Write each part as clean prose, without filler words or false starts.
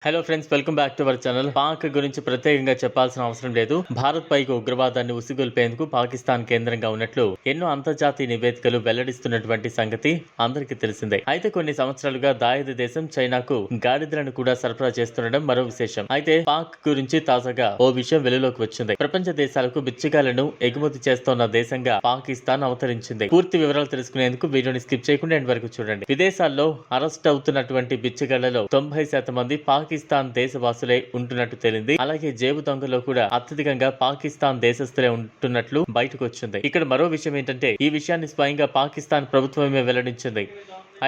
Hello friends, welcome back to our channel. Pak గురించి ప్రత్యేకంగా చెప్పాల్సిన అవసరం లేదు. భారత్ పైకి ఉగ్రవాదాన్ని ఉసిగొల్పేందుకు పాకిస్తాన్ కేంద్రంగా ఉన్నట్లు ఎన్నో అంతర్జాతీయ నివేదికలు వెల్లడిస్తున్నటువంటి సంగతి అందరికీ తెలిసిందే. అయితే కొన్ని సంవత్సరాలుగా దాయాది దేశం చైనాకు గాడిదలను కూడా సరఫరా చేస్తుండడం మరో విశేషం. అయితే పాక్ గురించి తాజాగా ఓ విషయం వెలుగులోకి వచ్చింది. ప్రపంచ దేశాలకు బిచ్చగాళ్లను ఎగుమతి చేస్తోన్న దేశంగా పాకిస్తాన్ అవతరించింది. పూర్తి వివరాలు తెలుసుకునేందుకు వీడియోని స్కిప్ చేయకుండా ఎండ్ వరకు చూడండి. విదేశాల్లో అరెస్ట్ అవుతున్నటువంటి బిచ్చగాళ్లలో 90% మంది పాకిస్తాన్ దేశవాసులే ఉంటున్నట్టు తేలింది. అలాగే జేబు దొంగలో కూడా అత్యధికంగా పాకిస్తాన్ దేశస్తులే ఉంటున్నట్లు బయటకు వచ్చింది. ఇక్కడ మరో విషయం ఏంటంటే, ఈ విషయాన్ని స్వయంగా పాకిస్తాన్ ప్రభుత్వమే వెల్లడించింది.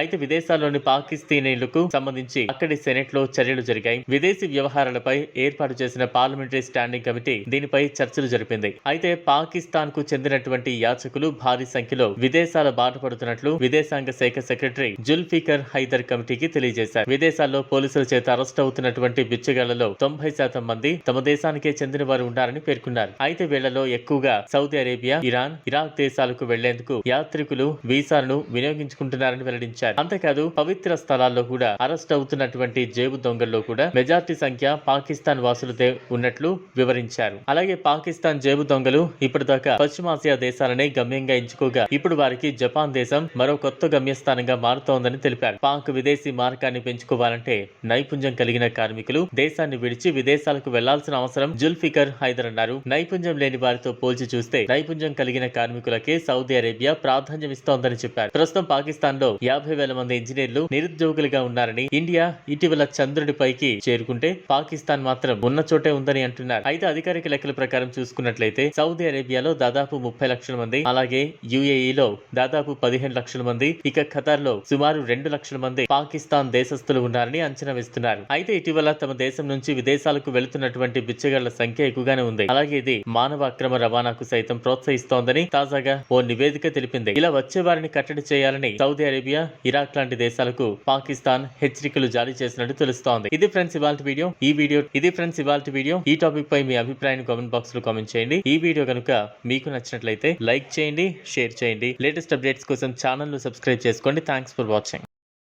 అయితే విదేశాల్లోని పాకిస్తానీలకు సంబంధించి అక్కడి సెనెట్ లో చర్యలు జరిగాయి. విదేశీ వ్యవహారాలపై ఏర్పాటు చేసిన పార్లమెంటరీ స్టాండింగ్ కమిటీ దీనిపై చర్చలు జరిపింది. అయితే పాకిస్తాన్ కు చెందినటువంటి యాచకులు భారీ సంఖ్యలో విదేశాల బాట పడుతున్నట్లు విదేశాంగ శాఖ సెక్రటరీ జుల్ఫికర్ హైదర్ కమిటీకి తెలియజేశారు. విదేశాల్లో పోలీసుల చేత అరెస్ట్ అవుతున్నటువంటి బిచ్చగాళ్లలో 90% మంది తమ దేశానికే చెందిన వారు ఉన్నారని పేర్కొన్నారు. అయితే వీళ్లలో ఎక్కువగా సౌదీ అరేబియా, ఇరాన్, ఇరాక్ దేశాలకు వెళ్లేందుకు యాత్రికులు వీసాలను వినియోగించుకుంటున్నారని వెల్లడించారు. అంతేకాదు పవిత్ర స్థలాల్లో కూడా అరెస్ట్ అవుతున్నటువంటి జేబు దొంగల్లో కూడా మెజార్టీ సంఖ్య పాకిస్తాన్ వాసులదే ఉన్నట్లు వివరించారు. అలాగే పాకిస్తాన్ జేబు దొంగలు ఇప్పటిదాకా పశ్చిమాసియా దేశాలనే గమ్యంగా ఎంచుకోగా ఇప్పుడు వారికి జపాన్ దేశం మరో కొత్త గమ్యస్థానంగా మారుతోందని తెలిపారు. పాక్ విదేశీ మార్గాన్ని పెంచుకోవాలంటే నైపుణ్యం కలిగిన కార్మికులు దేశాన్ని విడిచి విదేశాలకు వెళ్లాల్సిన అవసరం జుల్ఫికర్ హైదర్ అన్నారు. నైపుణ్యం లేని వారితో పోల్చి చూస్తే నైపుణ్యం కలిగిన కార్మికులకే సౌదీ అరేబియా ప్రాధాన్యం ఇస్తోందని చెప్పారు. ప్రస్తుతం పాకిస్తాన్ లో 50,000 మంది ఇంజనీర్లు నిరుద్యోగులుగా ఉన్నారని, ఇండియా ఇటీవల చంద్రుడి పైకి చేరుకుంటే పాకిస్తాన్ మాత్రం ఉన్న చోటే ఉందని అంటున్నారు. అయితే అధికారిక లెక్కల ప్రకారం చూసుకున్నట్లయితే సౌదీ అరేబియాలో దాదాపు 30 లక్షల మంది, అలాగే యుఏఈలో దాదాపు 15 లక్షల మంది, ఇక ఖతార్ లో సుమారు 2 లక్షల మంది పాకిస్తాన్ దేశస్తులు ఉన్నారని అంచనా వేస్తున్నారు. అయితే ఇటీవల తమ దేశం నుంచి విదేశాలకు వెళుతున్నటువంటి బిచ్చగాళ్ల సంఖ్య ఎక్కువగానే ఉంది. అలాగే ఇది మానవ అక్రమ రవాణాకు సైతం ప్రోత్సహిస్తోందని తాజాగా ఓ నివేదిక తెలిపింది. ఇలా వచ్చే వారిని కట్టడి చేయాలని సౌదీ అరేబియా, ఇరాక్ లాంటి దేశాలకు పాకిస్తాన్ హెచ్చరికలు జారీ చేసినట్టు తెలుస్తోంది. ఇది ఫ్రెండ్స్ ఇవాల్టి వీడియో. ఈ టాపిక్ పై మీ అభిప్రాయాన్ని కామెంట్ బాక్స్ లో కామెంట్ చేయండి. ఈ వీడియో కనుక మీకు నచ్చినట్లయితే లైక్ చేయండి, షేర్ చేయండి. లేటెస్ట్ అప్డేట్స్ కోసం ఛానల్ ను సబ్స్క్రైబ్ చేసుకోండి. Thanks for watching.